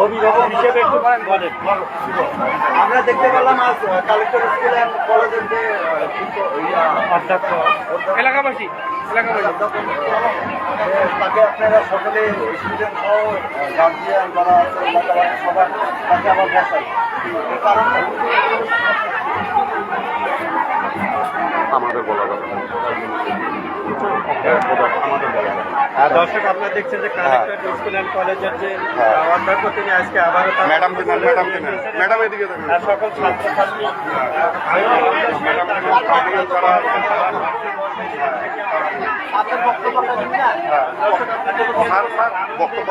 অভিভাবক হিসেবে একটু আমরা দেখতে পেলাম আজ কালেক্টর স্কুল অ্যান্ড কলেজের যে অধ্যক্ষ এলাকাবাসী তাকে আপনারা সকলে স্টুডেন্ট সহ গার্জিয়ান যারা আছে এলাকাবাসী সবাই তাকে আবার বসাই কারণ আমাদের বলা যাবে দর্শক আপনারা দেখছেন যে কালেক্টর স্কুল অ্যান্ড কলেজের যে অধ্যক্ষ তিনি আজকে আবারও ম্যাডাম এদিকে সকল ছাত্রছাত্রী আপনার বক্তব্যটা দিন না বক্তব্য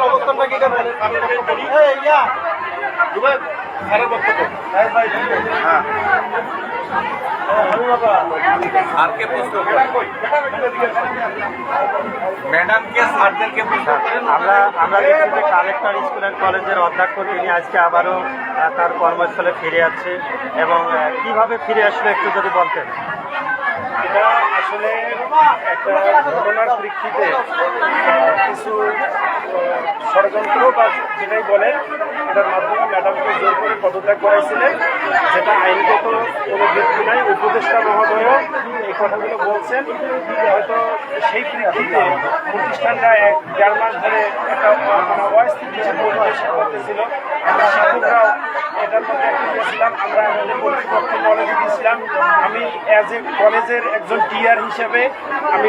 অবস্থানটা কি বলেন স্যারকে প্রশ্ন করেন ম্যাডামকে স্যারদেরকে প্রশ্ন করেন। আমরা দেখছি যে কালেক্টর স্কুল অ্যান্ড কলেজের অধ্যক্ষ তিনি আজকে আবারও তার কর্মস্থলে ফিরে যাচ্ছে এবং কিভাবে ফিরে আসলে একটু যদি বলতেন। এটা আসলে একটা ঘটনার প্রেক্ষিতে কিছু ষড়যন্ত্র বা যেটাই বলেন এটার মাধ্যমে ম্যাডামকে জোর করে পদত্যাগ করাইছিলেন, যেটা আইনগত কোনো ভিত্তি নাই। উপদেষ্টা মহোদয়ও এই কথাগুলো বলছেন। হয়তো সেই প্রেক্ষিতে প্রতিষ্ঠানরা 1-1.5 মাস ধরে একটা অস্থির পরিবেশ করতেছিল। আমরা শিক্ষকরাও এটার মধ্যে একটা গিয়েছিলাম, আমরা আমাদের কর্তৃপক্ষ কলেজে গিয়েছিলাম। আমি অ্যাজ এ কলেজের একজন টিআর হিসেবে আমি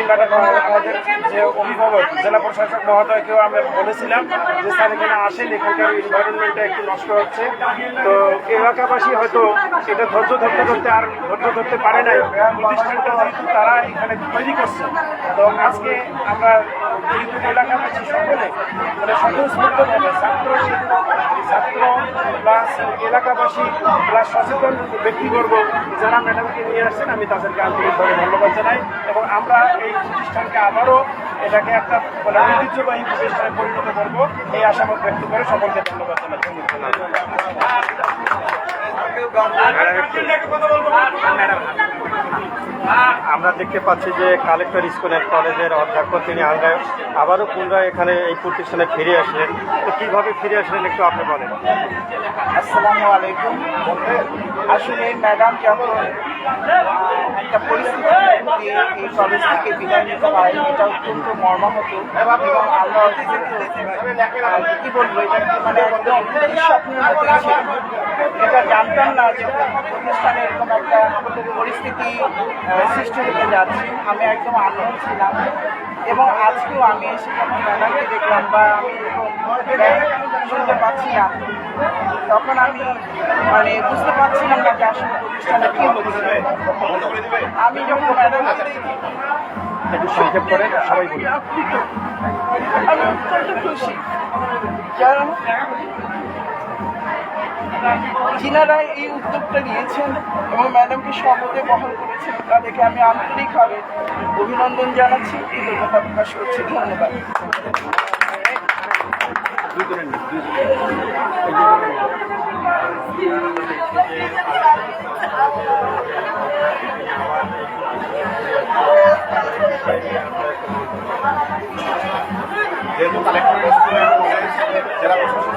আমাদের যে অভিভাবক জেলা প্রশাসক মহোদয়কেও আমি বলেছিলাম যে স্যার এখানে আসেন, এখানকার এনভায়রনমেন্টটা একটু নষ্ট হচ্ছে। তো এলাকাবাসী হয়তো এটা ধৈর্য ধরতে পারে নাই। প্রতিষ্ঠানটা যেহেতু তারা এখানে তৈরি করছে, তো আজকে আমরা এলাকাবাসী সকলে মানে স্বতঃস্ফূর্তভাবে ছাত্র প্লাস এলাকাবাসী প্লাস সচেতন ব্যক্তিবর্গ যারা ম্যাডামকে নিয়ে আসছেন, আমি তাদেরকে আন্তরিকভাবে ধন্যবাদ জানাই এবং আমরা এই প্রতিষ্ঠানকে আবারও এটাকে একটা মানে ঐতিহ্যবাহী প্রতিষ্ঠানে পরিণত করব এই আশাবাদ ব্যক্ত করে সকলকে ধন্যবাদ জানাই। আমরা দেখতে পাচ্ছি যে কালেক্টর স্কুল অ্যান্ড কলেজের অধ্যক্ষ তিনি আবারও পুনরায় এখানে এই প্রতিষ্ঠানে ফিরে আসলেন। তো কীভাবে ফিরে আসলেন একটু আপনি বলেন। আসসালামু আলাইকুম। আসলে ম্যাডাম যখন একটা পরিস্থিতি দিয়ে এই কলেজ থেকে বিদায় নিতে হয়, এটা অত্যন্ত মর্মাহত এবং আমরা কি বলবো, এটা মানে একদম স্বপ্নের মতো ছিল। এটা জানতাম না যে প্রতিষ্ঠানে এরকম একটা পরিস্থিতি সৃষ্টি হতে যাচ্ছে। আমি একদম আনন্দ ছিলাম এবং আজকেও আমি এসে যখন ম্যাডামকে দেখলাম বা আমি শুনতে পাচ্ছিলাম, তখন আমি মানে বুঝতে পারছিলাম না যে আসলে প্রতিষ্ঠানে কী হচ্ছে। আমি যখন ম্যাডাম একটু সংক্ষেপ করে সবাই বলি। আমি অত্যন্ত খুশি কারণ যিনারা এই উদ্যোগটা নিয়েছেন এবং ম্যাডামকে শপথে বহন করেছেন, তাদেরকে আমি আন্তরিকভাবে অভিনন্দন জানাচ্ছি, কৃতজ্ঞতা প্রকাশ করছি। ধন্যবাদ। যেহেতু কালেক্টর স্কুল অ্যান্ড কলেজ জেলা প্রশাসন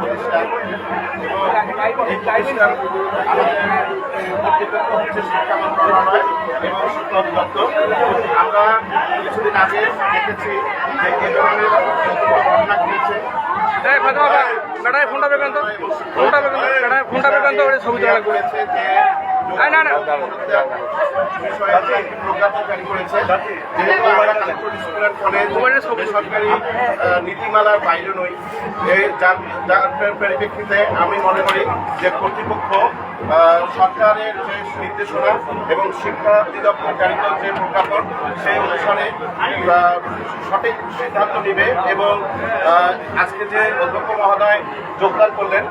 প্রতিষ্ঠান এবং এই প্রতিষ্ঠান কর্তৃপক্ষ হচ্ছে শিক্ষা মন্ত্রণালয় এবং শিক্ষা অধিদপ্তর। আমরা কিছুদিন আগে দেখেছি যে এ ধরনের ঘটনা ঘটেছে। ফোনটা পেবেন তো ছবি তোলা করেছে যে বিষয়ে একটি প্রোগ্রাম তৈরি করেছে। যেহেতু আমরা কালেক্টর স্কুল অ্যান্ড কলেজ বেসরকারি নীতিমালার বাইরে নই, যার পরিপ্রেক্ষিতে আমি মনে করি যে কর্তৃপক্ষ সরকারের যে নির্দেশনা এবং শিক্ষা অধিদপ্তর জারিত যে প্রজ্ঞাপন সেই অনুসারে সঠিক সিদ্ধান্ত নেবে এবং আজকে যে অধ্যক্ষ মহোদয় যোগদান করলেন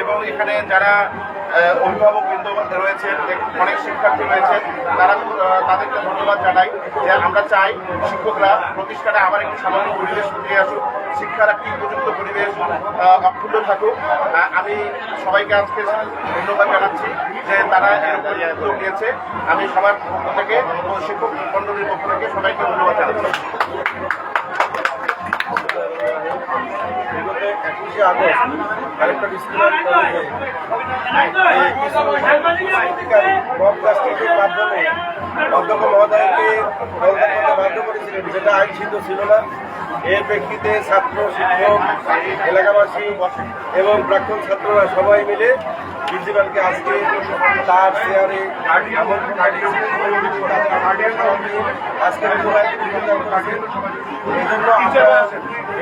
এবং এখানে যারা অভিভাবকবৃন্দ রয়েছেন, অনেক শিক্ষার্থী রয়েছেন, তাদেরকে ধন্যবাদ জানাই যে আমরা চাই শিক্ষকরা প্রতিষ্ঠানে আবার একটি স্বাভাবিক পরিবেশ ফিরে আসুক, শিক্ষার একটি উপযুক্ত পরিবেশ অক্ষুণ্ণ থাকুক। আমি সবাইকে আজকে ধন্যবাদ জানাচ্ছি যে তারা এরকম উদ্যোগ নিয়েছে। আমি সবার পক্ষ থেকে শিক্ষক মন্ডলীর পক্ষ থেকে সবাইকে ধন্যবাদ জানাচ্ছি। 21শে আগস্ট কালেক্টর স্কুল অ্যান্ড কলেজে ব্রডকাস্টিংয়ের মাধ্যমে অধ্যক্ষ মহোদয়কে পদত্যাগ করতে বাধ্য করেছিলেন, যেটা আইনসিদ্ধ ছিল না। এর প্রেক্ষিতে ছাত্র, শিক্ষক, এলাকাবাসী এবং প্রাক্তন ছাত্ররা সবাই মিলে প্রিন্সিপালকে আজকে তার চেয়ারে আমন্ত্রণ আজকে এই জন্য আমরা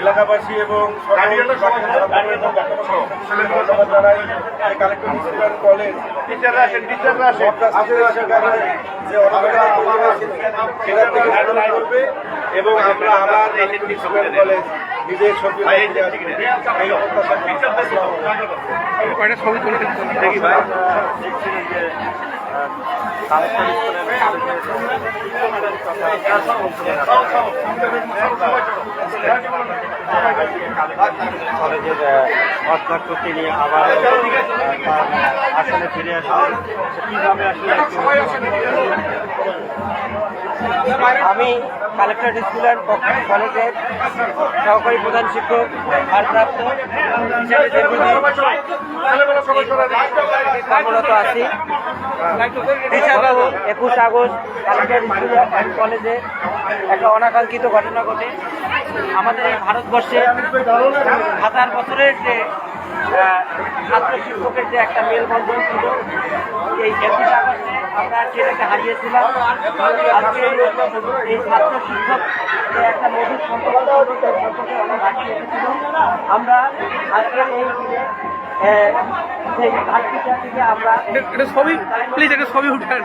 এলাকাবাসী এবং ধন্যবাদ জানাই কালেক্টর স্কুল অ্যান্ড কলেজ যে অনাবরণ সেটা থেকে আন্দোলন করবে এবং আমরা আবার কালেক্টর স্কুল অ্যান্ড কলেজ নিজের ছবি এই প্রত্যাশা ছবি তুলতে দেখি ভাই দেখছিলেন যে কলেজের অধ্যক্ষ তিনি আবার তার আসনে ফিরে আসেন, কিভাবে আসলে আমি কালেক্টর স্কুল অ্যান্ড কলেজের সহকারী প্রধান শিক্ষক ভারপ্রাপ্ত হিসেবে কর্মরত আছি। 21 আগস্ট কালেক্টর স্কুল অ্যান্ড কলেজে একটা অনাকাঙ্ক্ষিত ঘটনা ঘটে। আমাদের এই ভারতবর্ষে 1000 বছরের যে ছাত্র শিক্ষকের যে একটা মেলবন্ধন ছিল, এই 21 আগস্টে আমরা সেটাকে হারিয়েছিলাম। আজকে এই ছাত্র শিক্ষক যে একটা মধুর সম্পর্ক আমরা হারিয়ে রেখেছিল। আমরা আজকের এই সেই ঘাটতিটা থেকে আমরা এটা ছবি প্লিজ একটা ছবি উঠান,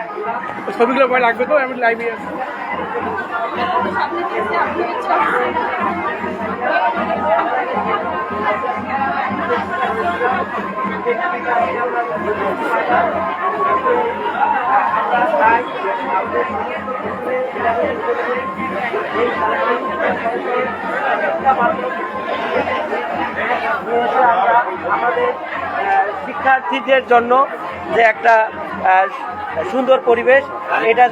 ছবিগুলো ভয় লাগবে তো আমি লাইভে আছি। আমাদের শিক্ষার্থীদের জন্য যে একটা সুন্দর পরিবেশ এটা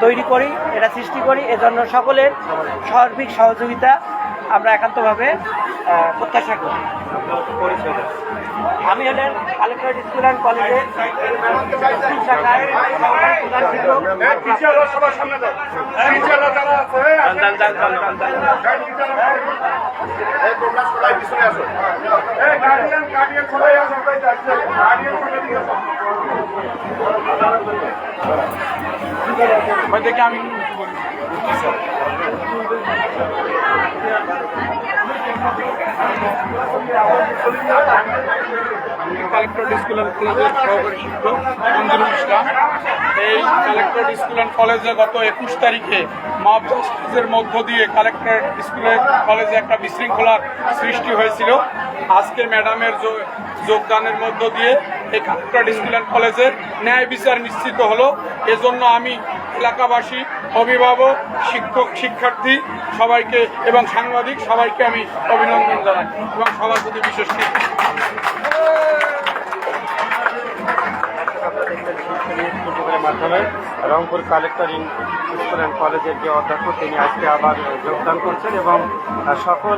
তৈরি করি, এটা সৃষ্টি করি, এজন্য সকলের সার্বিক সহযোগিতা আমরা একান্তভাবে প্রত্যাশা করি। আমি হলেন কালেক্টর স্কুল অ্যান্ড কলেজের স্কুল শাখায় প্রধান শিক্ষক। দেখে আমি কালেক্টর স্কুল অ্যান্ড কলেজের সহকারী শিক্ষক মঞ্জুরুল ইসলাম। এই কালেক্টর স্কুল অ্যান্ড কলেজে গত 21 তারিখে মব জাস্টিসের মধ্য দিয়ে কালেক্টর স্কুলের কলেজে একটা বিশৃঙ্খলার সৃষ্টি হয়েছিল। আজকে ম্যাডামের যোগদানের মধ্য দিয়ে এই কালেক্টর স্কুল অ্যান্ড কলেজের ন্যায় বিচার নিশ্চিত হলো। এজন্য আমি এলাকাবাসী, অভিভাবক, শিক্ষক, শিক্ষার্থী সবাইকে এবং সাংবাদিক সবাইকে আমি অভিনন্দন জানাই এবং সবার প্রতি বিশেষ মাধ্যমে রংপুর কালেক্টর স্কুল অ্যান্ড কলেজের যে অধ্যক্ষ তিনি আজকে আবার যোগদান করছেন এবং সকল